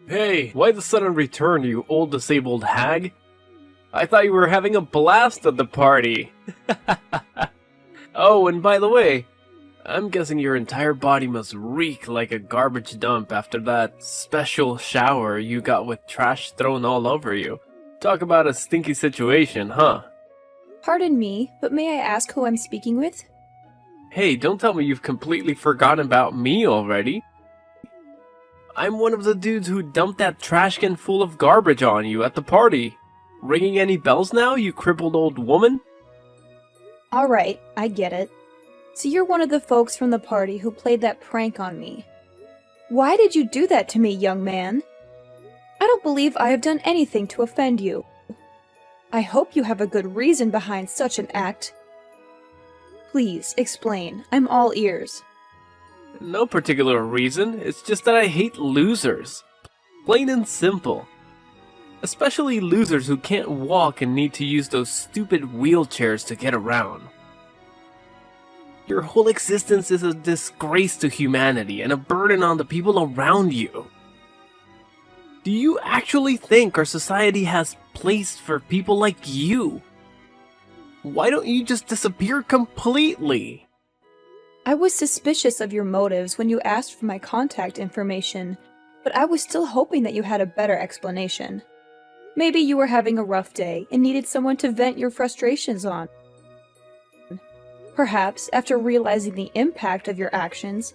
Hey, why the sudden return, you old disabled hag? I thought you were having a blast at the party. Oh, and by the way, I'm guessing your entire body must reek like a garbage dump after that special shower you got with trash thrown all over you. Talk about a stinky situation, huh? Pardon me, but may I ask who I'm speaking with? Hey, don't tell me you've completely forgotten about me already. I'm one of the dudes who dumped that trash can full of garbage on you at the party. Ringing any bells now, you crippled old woman? Alright, I get it. So you're one of the folks from the party who played that prank on me. Why did you do that to me, young man? I don't believe I have done anything to offend you. I hope you have a good reason behind such an act. Please, explain. I'm all ears. No particular reason, it's just that I hate losers. Plain and simple. Especially losers who can't walk and need to use those stupid wheelchairs to get around. Your whole existence is a disgrace to humanity and a burden on the people around you. Do you actually think our society has place for people like you? Why don't you just disappear completely? I was suspicious of your motives when you asked for my contact information, but I was still hoping that you had a better explanation. Maybe you were having a rough day and needed someone to vent your frustrations on. Perhaps, after realizing the impact of your actions,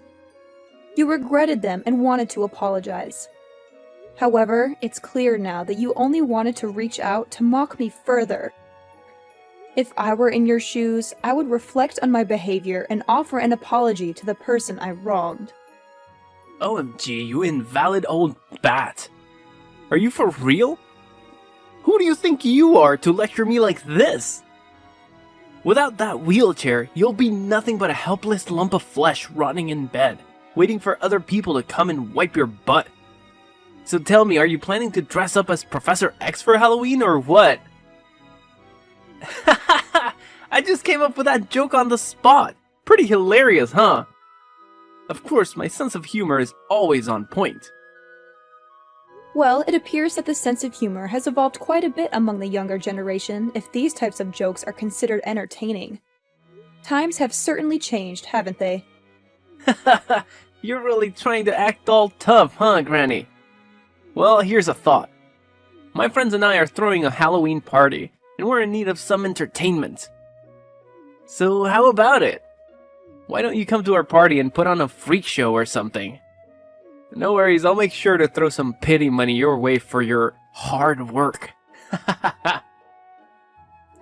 you regretted them and wanted to apologize. However, it's clear now that you only wanted to reach out to mock me further. If I were in your shoes, I would reflect on my behavior and offer an apology to the person I wronged. OMG, you invalid old bat. Are you for real? Who do you think you are to lecture me like this? Without that wheelchair, you'll be nothing but a helpless lump of flesh rotting in bed, waiting for other people to come and wipe your butt. So tell me, are you planning to dress up as Professor X for Halloween or what? I just came up with that joke on the spot. Pretty hilarious, huh? Of course, my sense of humor is always on point. Well, it appears that the sense of humor has evolved quite a bit among the younger generation if these types of jokes are considered entertaining. Times have certainly changed, haven't they? You're really trying to act all tough, huh, Granny? Well, here's a thought. My friends and I are throwing a Halloween party, and we're in need of some entertainment. So how about it? Why don't you come to our party and put on a freak show or something? No worries, I'll make sure to throw some pity money your way for your hard work.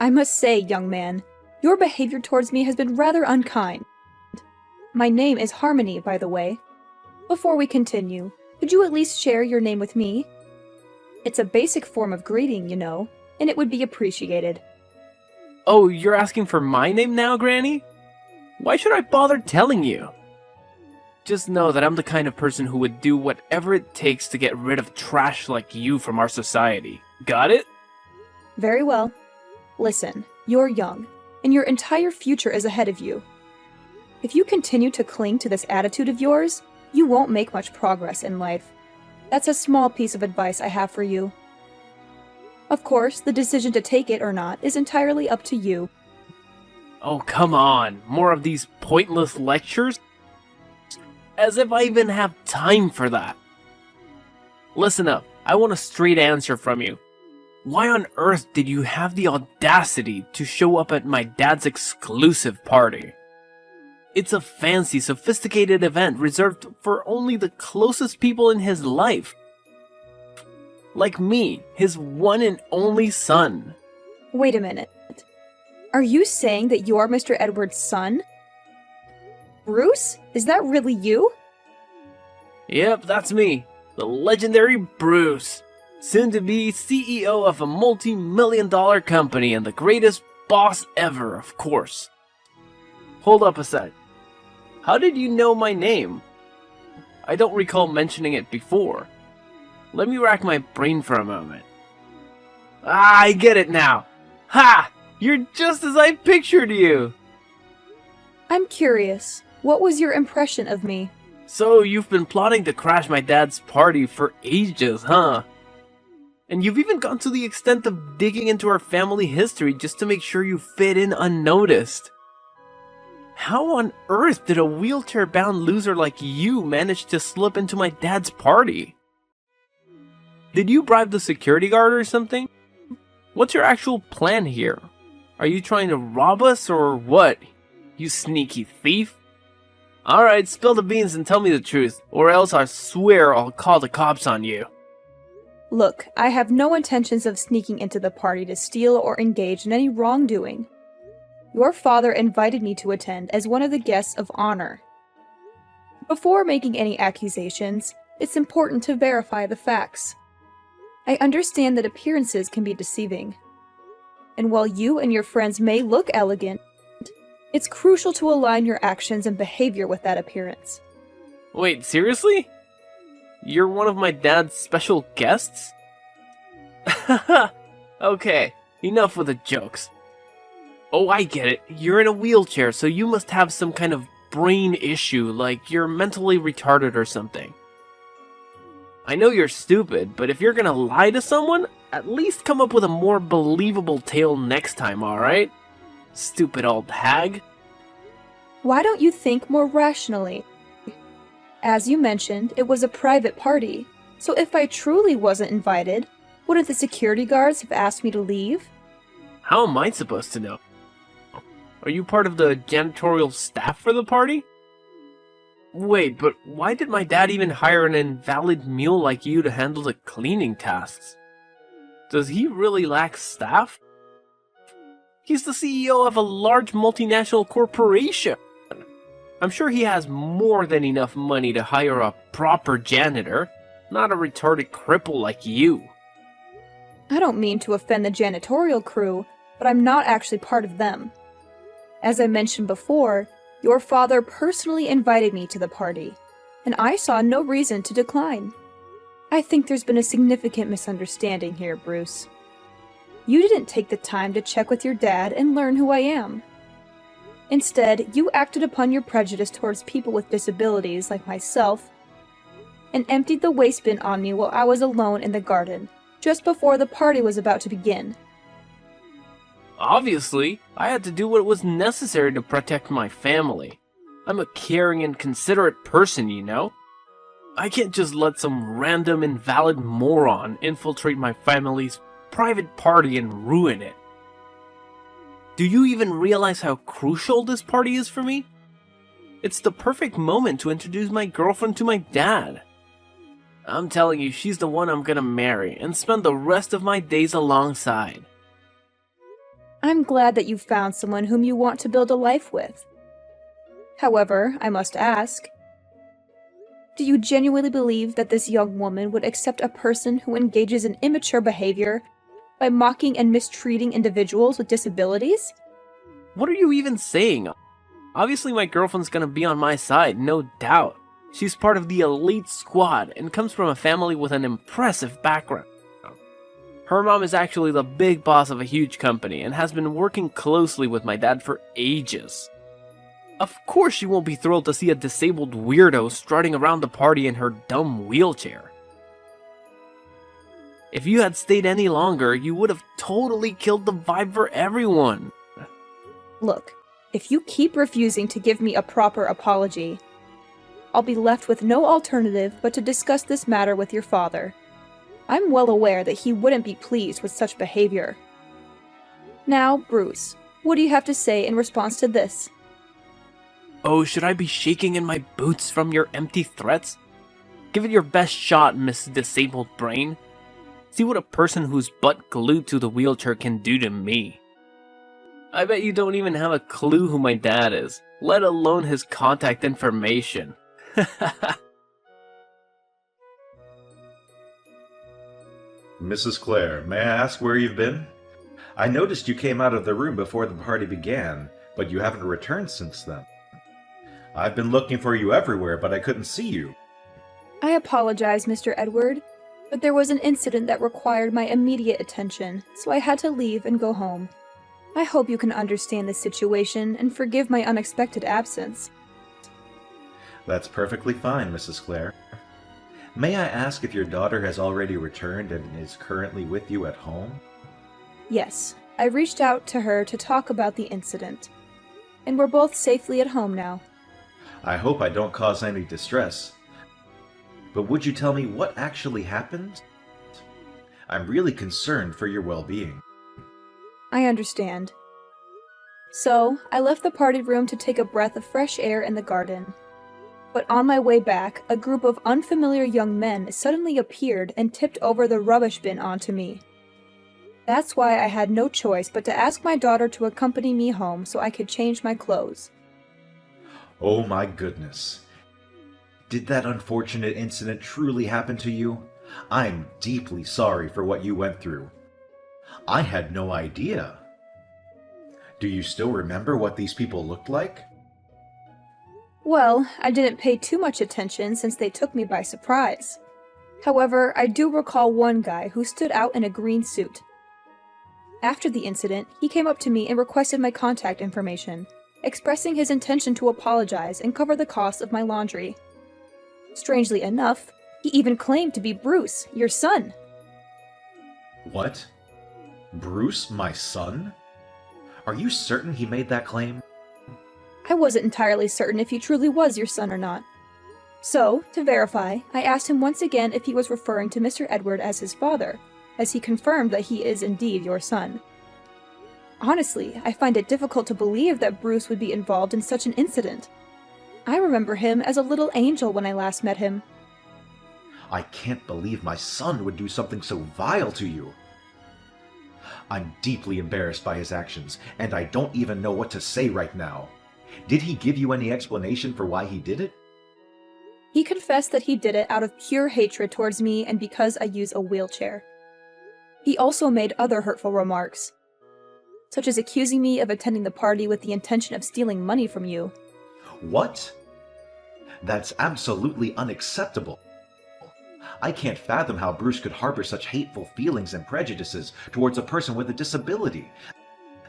I must say, young man, your behavior towards me has been rather unkind. My name is Harmony, by the way. Before we continue, could you at least share your name with me? It's a basic form of greeting, you know, and it would be appreciated. Oh, you're asking for my name now, Granny? Why should I bother telling you? Just know that I'm the kind of person who would do whatever it takes to get rid of trash like you from our society. Got it? Very well. Listen, you're young, and your entire future is ahead of you. If you continue to cling to this attitude of yours, you won't make much progress in life. That's a small piece of advice I have for you. Of course, the decision to take it or not is entirely up to you. Oh, come on. More of these pointless lectures? As if I even have time for that. Listen up, I want a straight answer from you. Why on earth did you have the audacity to show up at my dad's exclusive party? It's a fancy, sophisticated event reserved for only the closest people in his life. Like me, his one and only son. Wait a minute. Are you saying that you're Mr. Edward's son? Bruce? Is that really you? Yep, that's me. The legendary Bruce. Soon to be CEO of a multi-million-dollar company and the greatest boss ever, of course. Hold up a sec. How did you know my name? I don't recall mentioning it before. Let me rack my brain for a moment. Ah, I get it now. Ha! You're just as I pictured you. I'm curious. What was your impression of me? So you've been plotting to crash my dad's party for ages, huh? And you've even gone to the extent of digging into our family history just to make sure you fit in unnoticed. How on earth did a wheelchair-bound loser like you manage to slip into my dad's party? Did you bribe the security guard or something? What's your actual plan here? Are you trying to rob us or what? You sneaky thief? Alright, spill the beans and tell me the truth, or else I swear I'll call the cops on you. Look, I have no intentions of sneaking into the party to steal or engage in any wrongdoing. Your father invited me to attend as one of the guests of honor. Before making any accusations, it's important to verify the facts. I understand that appearances can be deceiving. And while you and your friends may look elegant, it's crucial to align your actions and behavior with that appearance. Wait, seriously? You're one of my dad's special guests? Okay, enough with the jokes. Oh, I get it. You're in a wheelchair, so you must have some kind of brain issue, like you're mentally retarded or something. I know you're stupid, but if you're gonna lie to someone, at least come up with a more believable tale next time, alright? Stupid old hag. Why don't you think more rationally? As you mentioned, it was a private party, so if I truly wasn't invited, wouldn't the security guards have asked me to leave? How am I supposed to know? Are you part of the janitorial staff for the party? Wait, but why did my dad even hire an invalid mule like you to handle the cleaning tasks? Does he really lack staff? He's the CEO of a large multinational corporation. I'm sure he has more than enough money to hire a proper janitor, not a retarded cripple like you. I don't mean to offend the janitorial crew, but I'm not actually part of them. As I mentioned before, your father personally invited me to the party, and I saw no reason to decline. I think there's been a significant misunderstanding here, Bruce. You didn't take the time to check with your dad and learn who I am. Instead, you acted upon your prejudice towards people with disabilities like myself and emptied the waste bin on me while I was alone in the garden, just before the party was about to begin. Obviously, I had to do what was necessary to protect my family. I'm a caring and considerate person, you know? I can't just let some random invalid moron infiltrate my family's private party and ruin it. Do you even realize how crucial this party is for me? It's the perfect moment to introduce my girlfriend to my dad. I'm telling you, she's the one I'm gonna marry and spend the rest of my days alongside. I'm glad that you found someone whom you want to build a life with. However, I must ask, do you genuinely believe that this young woman would accept a person who engages in immature behavior by mocking and mistreating individuals with disabilities? What are you even saying? Obviously my girlfriend's gonna be on my side, no doubt. She's part of the elite squad and comes from a family with an impressive background. Her mom is actually the big boss of a huge company and has been working closely with my dad for ages. Of course she won't be thrilled to see a disabled weirdo strutting around the party in her dumb wheelchair. If you had stayed any longer, you would have totally killed the vibe for everyone. Look, if you keep refusing to give me a proper apology, I'll be left with no alternative but to discuss this matter with your father. I'm well aware that he wouldn't be pleased with such behavior. Now, Bruce, what do you have to say in response to this? Oh, should I be shaking in my boots from your empty threats? Give it your best shot, Miss Disabled Brain. See what a person who's butt glued to the wheelchair can do to me. I bet you don't even have a clue who my dad is, let alone his contact information. Mrs. Clare, may I ask where you've been? I noticed you came out of the room before the party began, but you haven't returned since then. I've been looking for you everywhere, but I couldn't see you. I apologize, Mr. Edward, but there was an incident that required my immediate attention, so I had to leave and go home. I hope you can understand the situation and forgive my unexpected absence. That's perfectly fine, Mrs. Clare. May I ask if your daughter has already returned and is currently with you at home? Yes, I reached out to her to talk about the incident. And we're both safely at home now. I hope I don't cause any distress. But would you tell me what actually happened? I'm really concerned for your well-being. I understand. So, I left the party room to take a breath of fresh air in the garden. But on my way back, a group of unfamiliar young men suddenly appeared and tipped over the rubbish bin onto me. That's why I had no choice but to ask my daughter to accompany me home so I could change my clothes. Oh my goodness. Did that unfortunate incident truly happen to you? I'm deeply sorry for what you went through. I had no idea. Do you still remember what these people looked like? Well, I didn't pay too much attention since they took me by surprise. However, I do recall one guy who stood out in a green suit. After the incident, he came up to me and requested my contact information, expressing his intention to apologize and cover the cost of my laundry. Strangely enough, he even claimed to be Bruce, your son. What? Bruce, my son? Are you certain he made that claim? I wasn't entirely certain if he truly was your son or not. So, to verify, I asked him once again if he was referring to Mr. Edward as his father, as he confirmed that he is indeed your son. Honestly, I find it difficult to believe that Bruce would be involved in such an incident. I remember him as a little angel when I last met him. I can't believe my son would do something so vile to you. I'm deeply embarrassed by his actions, and I don't even know what to say right now. Did he give you any explanation for why he did it? He confessed that he did it out of pure hatred towards me and because I use a wheelchair. He also made other hurtful remarks, such as accusing me of attending the party with the intention of stealing money from you. What? That's absolutely unacceptable. I can't fathom how Bruce could harbor such hateful feelings and prejudices towards a person with a disability,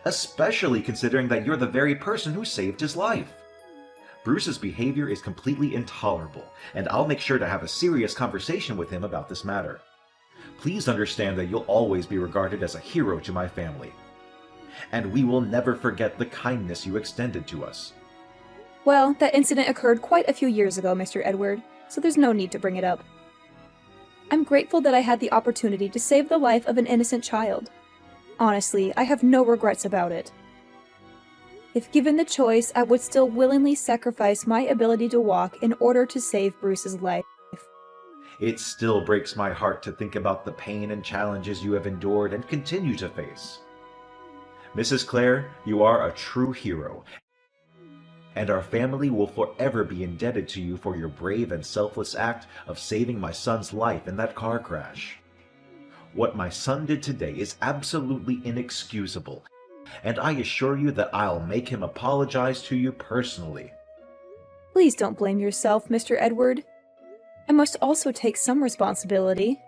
especially considering that you're the very person who saved his life. Bruce's behavior is completely intolerable, and I'll make sure to have a serious conversation with him about this matter. Please understand that you'll always be regarded as a hero to my family, and we will never forget the kindness you extended to us. Well, that incident occurred quite a few years ago, Mr. Edward, so there's no need to bring it up. I'm grateful that I had the opportunity to save the life of an innocent child. Honestly, I have no regrets about it. If given the choice, I would still willingly sacrifice my ability to walk in order to save Bruce's life. It still breaks my heart to think about the pain and challenges you have endured and continue to face. Mrs. Clare, you are a true hero, and our family will forever be indebted to you for your brave and selfless act of saving my son's life in that car crash. What my son did today is absolutely inexcusable, and I assure you that I'll make him apologize to you personally. Please don't blame yourself, Mr. Edward. I must also take some responsibility.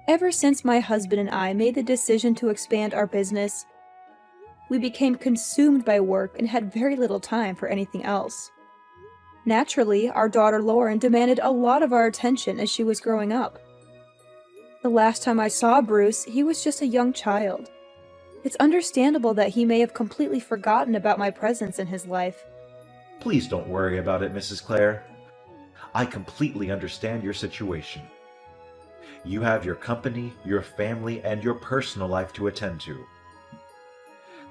Ever since my husband and I made the decision to expand our business, we became consumed by work and had very little time for anything else. Naturally, our daughter Lauren demanded a lot of our attention as she was growing up. The last time I saw Bruce, he was just a young child. It's understandable that he may have completely forgotten about my presence in his life. Please don't worry about it, Mrs. Clare. I completely understand your situation. You have your company, your family, and your personal life to attend to.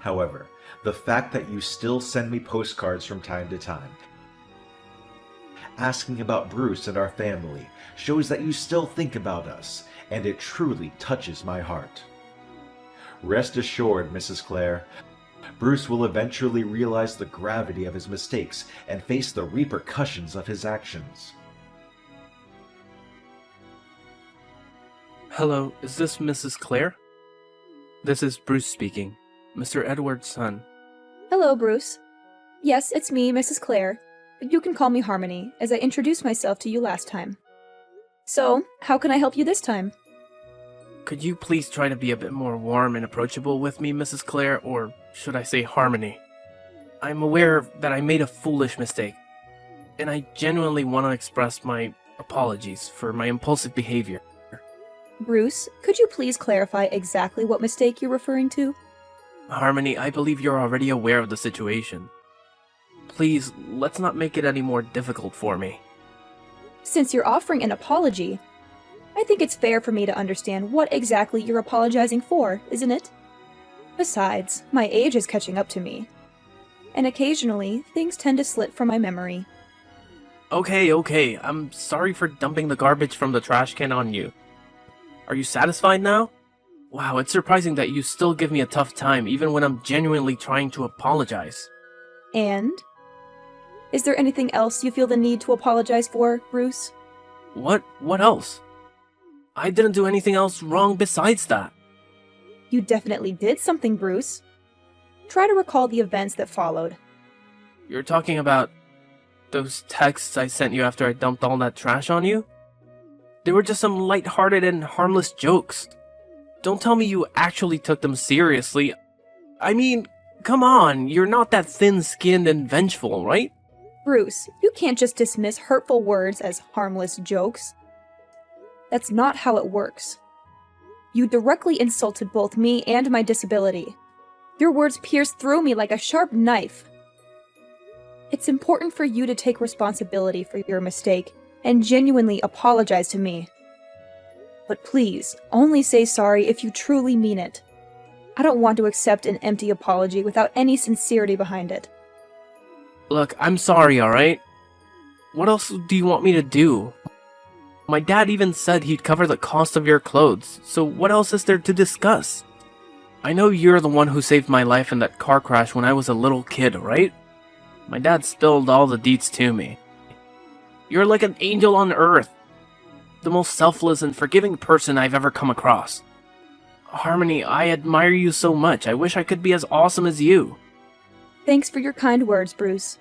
However, the fact that you still send me postcards from time to time, asking about Bruce and our family, shows that you still think about us, and it truly touches my heart. Rest assured, Mrs. Clare, Bruce will eventually realize the gravity of his mistakes and face the repercussions of his actions. Hello, is this Mrs. Clare? This is Bruce speaking, Mr. Edward's son. Hello, Bruce. Yes, it's me, Mrs. Clare, but you can call me Harmony, as I introduced myself to you last time. So, how can I help you this time? Could you please try to be a bit more warm and approachable with me, Mrs. Clare, or should I say Harmony? I'm aware that I made a foolish mistake. and I genuinely want to express my apologies for my impulsive behavior. Bruce, could you please clarify exactly what mistake you're referring to? Harmony, I believe you're already aware of the situation. Please, let's not make it any more difficult for me. Since you're offering an apology, I think it's fair for me to understand what exactly you're apologizing for, isn't it? Besides, my age is catching up to me, and occasionally things tend to slip from my memory. Okay, I'm sorry for dumping the garbage from the trash can on you. Are you satisfied now? Wow, it's surprising that you still give me a tough time even when I'm genuinely trying to apologize. And? Is there anything else you feel the need to apologize for, Bruce? What else? I didn't do anything else wrong besides that. You definitely did something, Bruce. Try to recall the events that followed. You're talking about those texts I sent you after I dumped all that trash on you? They were just some lighthearted and harmless jokes. Don't tell me you actually took them seriously. I mean, come on, you're not that thin-skinned and vengeful, right? Bruce, you can't just dismiss hurtful words as harmless jokes. That's not how it works. You directly insulted both me and my disability. Your words pierced through me like a sharp knife. It's important for you to take responsibility for your mistake and genuinely apologize to me. But please, only say sorry if you truly mean it. I don't want to accept an empty apology without any sincerity behind it. Look, I'm sorry, alright? What else do you want me to do? My dad even said he'd cover the cost of your clothes, so what else is there to discuss? I know you're the one who saved my life in that car crash when I was a little kid, right? My dad spilled all the deets to me. You're like an angel on earth. The most selfless and forgiving person I've ever come across. Harmony, I admire you so much. I wish I could be as awesome as you. Thanks for your kind words, Bruce.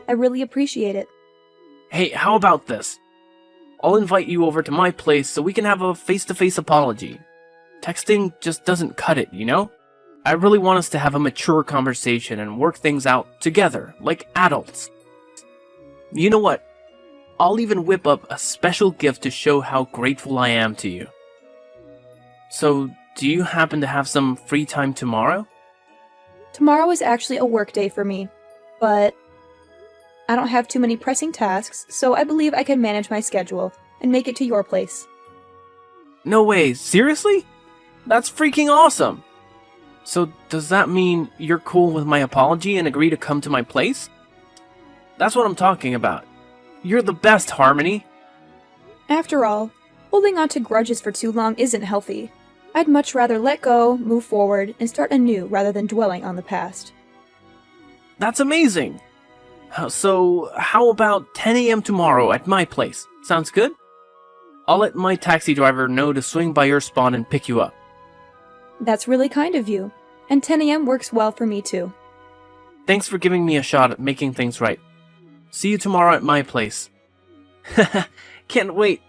I really appreciate it. Hey, how about this? I'll invite you over to my place so we can have a face-to-face apology. Texting just doesn't cut it, you know? I really want us to have a mature conversation and work things out together, like adults. You know what? I'll even whip up a special gift to show how grateful I am to you. So, do you happen to have some free time tomorrow? Tomorrow is actually a work day for me, but I don't have too many pressing tasks, so I believe I can manage my schedule and make it to your place. No way, seriously? That's freaking awesome! So does that mean you're cool with my apology and agree to come to my place? That's what I'm talking about. You're the best, Harmony! After all, holding on to grudges for too long isn't healthy. I'd much rather let go, move forward, and start anew rather than dwelling on the past. That's amazing! So, how about 10 a.m. tomorrow at my place? Sounds good? I'll let my taxi driver know to swing by your spot and pick you up. That's really kind of you, and 10 a.m. works well for me too. Thanks for giving me a shot at making things right. See you tomorrow at my place. Can't wait.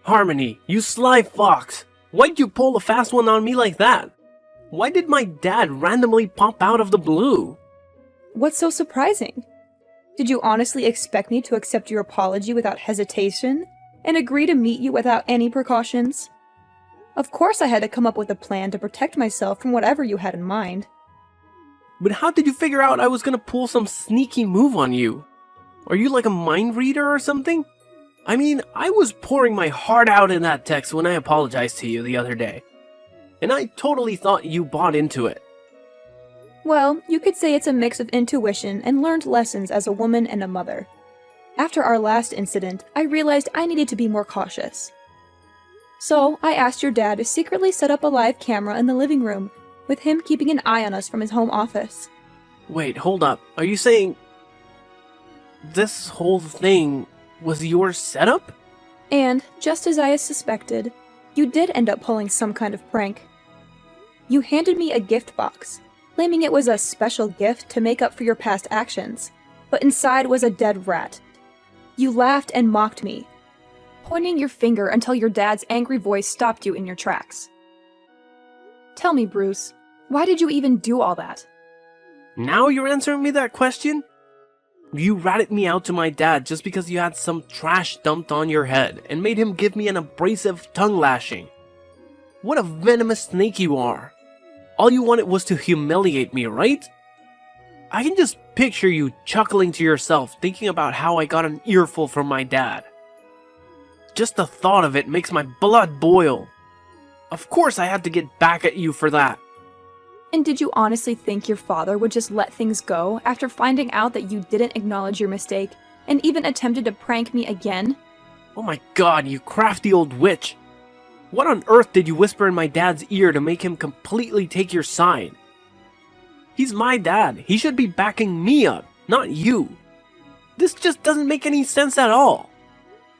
Harmony, you sly fox! Why'd you pull a fast one on me like that? Why did my dad randomly pop out of the blue? What's so surprising? Did you honestly expect me to accept your apology without hesitation and agree to meet you without any precautions? Of course I had to come up with a plan to protect myself from whatever you had in mind. But how did you figure out I was gonna pull some sneaky move on you? Are you like a mind reader or something? I mean, I was pouring my heart out in that text when I apologized to you the other day. And I totally thought you bought into it. Well, you could say it's a mix of intuition and learned lessons as a woman and a mother. After our last incident, I realized I needed to be more cautious. So, I asked your dad to secretly set up a live camera in the living room, with him keeping an eye on us from his home office. Wait, hold up. Are you saying this whole thing was your setup? And, just as I had suspected, you did end up pulling some kind of prank. You handed me a gift box, claiming it was a special gift to make up for your past actions, but inside was a dead rat. You laughed and mocked me, pointing your finger until your dad's angry voice stopped you in your tracks. Tell me, Bruce, why did you even do all that? Now you're answering me that question? You ratted me out to my dad just because you had some trash dumped on your head and made him give me an abrasive tongue lashing. What a venomous snake you are. All you wanted was to humiliate me, right? I can just picture you chuckling to yourself thinking about how I got an earful from my dad. Just the thought of it makes my blood boil. Of course I had to get back at you for that. And did you honestly think your father would just let things go after finding out that you didn't acknowledge your mistake and even attempted to prank me again? Oh my god, you crafty old witch. What on earth did you whisper in my dad's ear to make him completely take your side? He's my dad. He should be backing me up, not you. This just doesn't make any sense at all.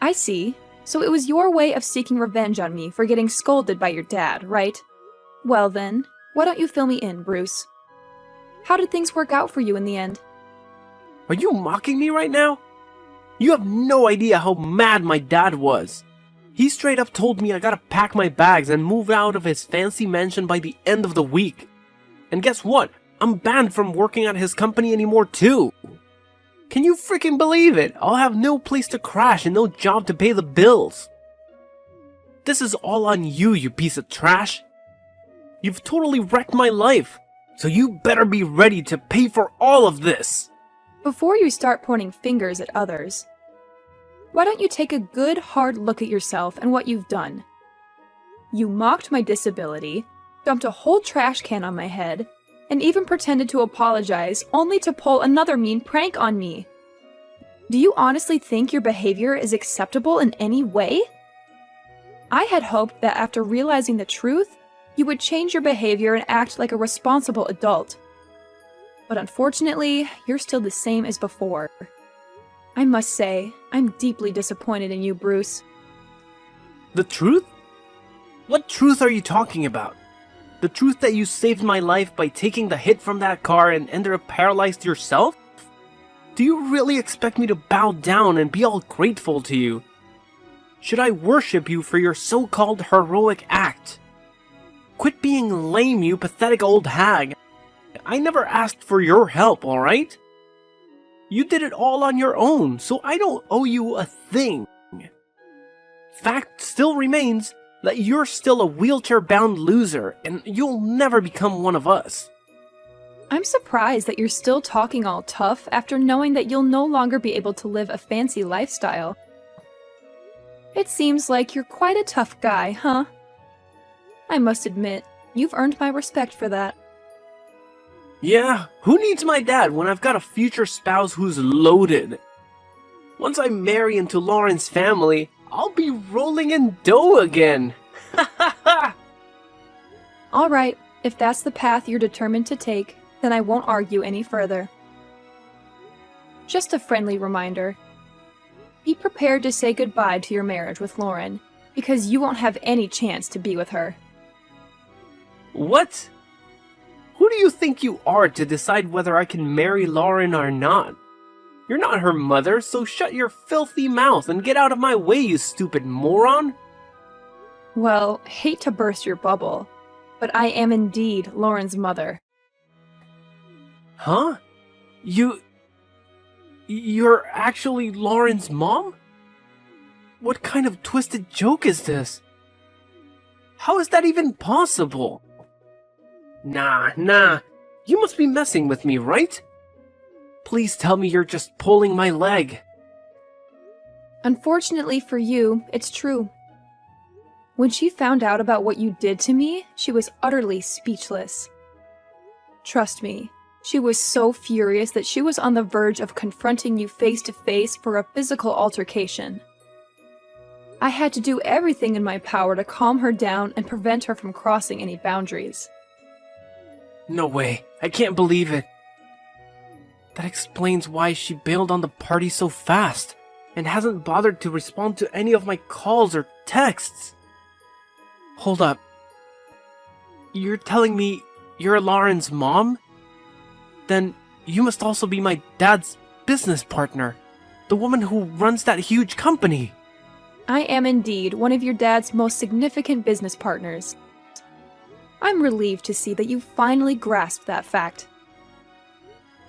I see. So it was your way of seeking revenge on me for getting scolded by your dad, right? Well then, why don't you fill me in, Bruce? How did things work out for you in the end? Are you mocking me right now? You have no idea how mad my dad was. He straight up told me I gotta pack my bags and move out of his fancy mansion by the end of the week. And guess what? I'm banned from working at his company anymore too. Can you freaking believe it? I'll have no place to crash and no job to pay the bills. This is all on you, you piece of trash. You've totally wrecked my life, so you better be ready to pay for all of this. Before you start pointing fingers at others, why don't you take a good hard look at yourself and what you've done? You mocked my disability, dumped a whole trash can on my head, and even pretended to apologize only to pull another mean prank on me. Do you honestly think your behavior is acceptable in any way? I had hoped that after realizing the truth, you would change your behavior and act like a responsible adult. But unfortunately, you're still the same as before. I must say, I'm deeply disappointed in you, Bruce. The truth? What truth are you talking about? The truth that you saved my life by taking the hit from that car and ended up paralyzed yourself? Do you really expect me to bow down and be all grateful to you? Should I worship you for your so-called heroic act? Quit being lame, you pathetic old hag. I never asked for your help, alright? You did it all on your own, so I don't owe you a thing. Fact still remains that you're still a wheelchair-bound loser, and you'll never become one of us. I'm surprised that you're still talking all tough after knowing that you'll no longer be able to live a fancy lifestyle. It seems like you're quite a tough guy, huh? I must admit, you've earned my respect for that. Yeah, who needs my dad when I've got a future spouse who's loaded? Once I marry into Lauren's family, I'll be rolling in dough again. Alright, if that's the path you're determined to take, then I won't argue any further. Just a friendly reminder. Be prepared to say goodbye to your marriage with Lauren, because you won't have any chance to be with her. What? Who do you think you are to decide whether I can marry Lauren or not? You're not her mother, so shut your filthy mouth and get out of my way, you stupid moron! Well, hate to burst your bubble, but I am indeed Lauren's mother. Huh? You're actually Lauren's mom? What kind of twisted joke is this? How is that even possible? Nah, you must be messing with me, right? Please tell me you're just pulling my leg. Unfortunately for you, it's true. When she found out about what you did to me, she was utterly speechless. Trust me, she was so furious that she was on the verge of confronting you face to face for a physical altercation. I had to do everything in my power to calm her down and prevent her from crossing any boundaries. No way, I can't believe it. That explains why she bailed on the party so fast, and hasn't bothered to respond to any of my calls or texts. Hold up. You're telling me you're Lauren's mom? Then you must also be my dad's business partner, the woman who runs that huge company. I am indeed one of your dad's most significant business partners. I'm relieved to see that you finally grasped that fact.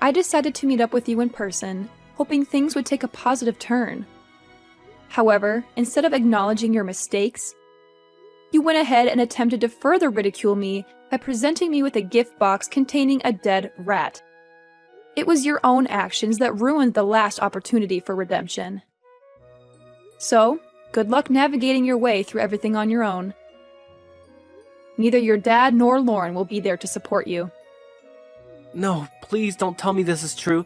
I decided to meet up with you in person, hoping things would take a positive turn. However, instead of acknowledging your mistakes, you went ahead and attempted to further ridicule me by presenting me with a gift box containing a dead rat. It was your own actions that ruined the last opportunity for redemption. So, good luck navigating your way through everything on your own. Neither your dad nor Lauren will be there to support you. No, please don't tell me this is true.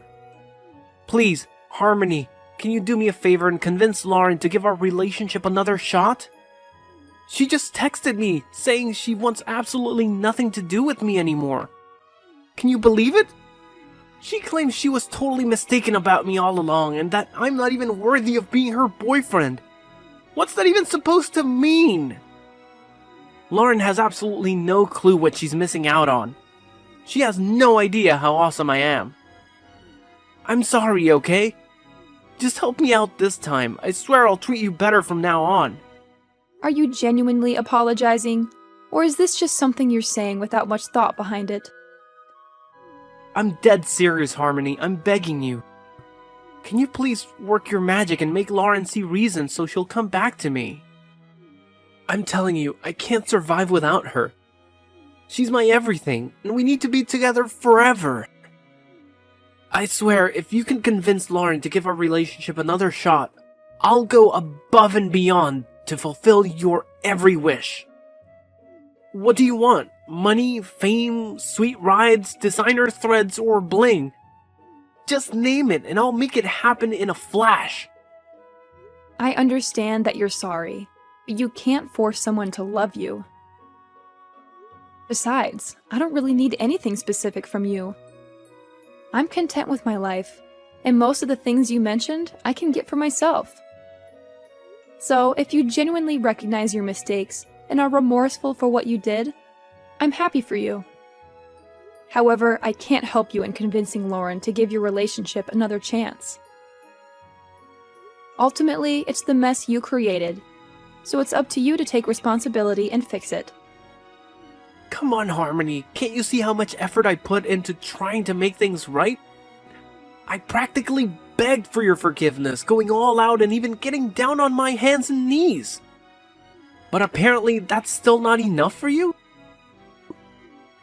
Please, Harmony, can you do me a favor and convince Lauren to give our relationship another shot? She just texted me saying she wants absolutely nothing to do with me anymore. Can you believe it? She claims she was totally mistaken about me all along and that I'm not even worthy of being her boyfriend. What's that even supposed to mean? Lauren has absolutely no clue what she's missing out on. She has no idea how awesome I am. I'm sorry, okay? Just help me out this time. I swear I'll treat you better from now on. Are you genuinely apologizing? Or is this just something you're saying without much thought behind it? I'm dead serious, Harmony. I'm begging you. Can you please work your magic and make Lauren see reason so she'll come back to me? I'm telling you, I can't survive without her. She's my everything, and we need to be together forever. I swear, if you can convince Lauren to give our relationship another shot, I'll go above and beyond to fulfill your every wish. What do you want? Money, fame, sweet rides, designer threads, or bling? Just name it, and I'll make it happen in a flash. I understand that you're sorry, but you can't force someone to love you. Besides, I don't really need anything specific from you. I'm content with my life, and most of the things you mentioned, I can get for myself. So, if you genuinely recognize your mistakes and are remorseful for what you did, I'm happy for you. However, I can't help you in convincing Lauren to give your relationship another chance. Ultimately, it's the mess you created, so it's up to you to take responsibility and fix it. Come on, Harmony. Can't you see how much effort I put into trying to make things right? I practically begged for your forgiveness, going all out and even getting down on my hands and knees. But apparently that's still not enough for you?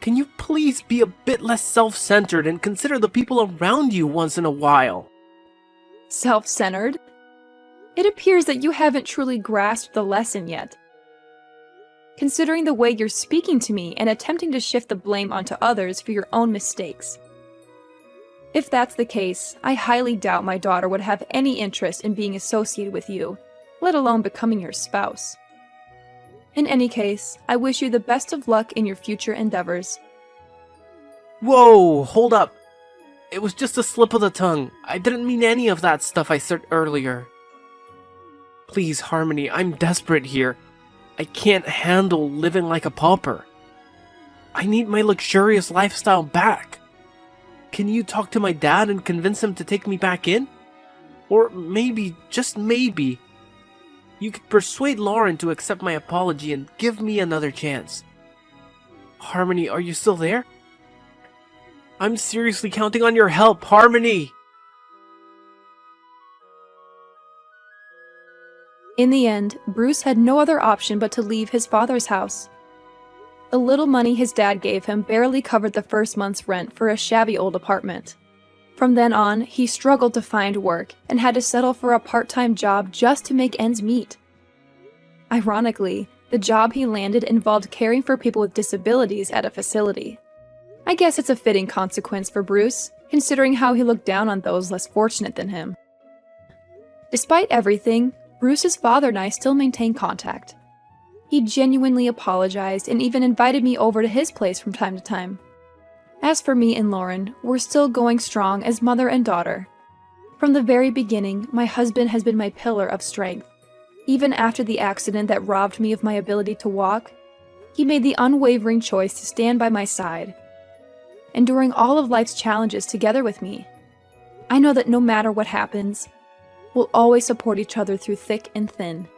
Can you please be a bit less self-centered and consider the people around you once in a while? Self-centered? It appears that you haven't truly grasped the lesson yet. Considering the way you're speaking to me and attempting to shift the blame onto others for your own mistakes. If that's the case, I highly doubt my daughter would have any interest in being associated with you, let alone becoming your spouse. In any case, I wish you the best of luck in your future endeavors. Whoa, hold up. It was just a slip of the tongue. I didn't mean any of that stuff I said earlier. Please, Harmony, I'm desperate here. I can't handle living like a pauper. I need my luxurious lifestyle back. Can you talk to my dad and convince him to take me back in? Or maybe, just maybe, you could persuade Lauren to accept my apology and give me another chance. Harmony, are you still there? I'm seriously counting on your help, Harmony! In the end, Bruce had no other option but to leave his father's house. The little money his dad gave him barely covered the first month's rent for a shabby old apartment. From then on, he struggled to find work and had to settle for a part-time job just to make ends meet. Ironically, the job he landed involved caring for people with disabilities at a facility. I guess it's a fitting consequence for Bruce, considering how he looked down on those less fortunate than him. Despite everything, Bruce's father and I still maintain contact. He genuinely apologized and even invited me over to his place from time to time. As for me and Lauren, we're still going strong as mother and daughter. From the very beginning, my husband has been my pillar of strength. Even after the accident that robbed me of my ability to walk, he made the unwavering choice to stand by my side, enduring all of life's challenges together with me. I know that no matter what happens, we'll always support each other through thick and thin.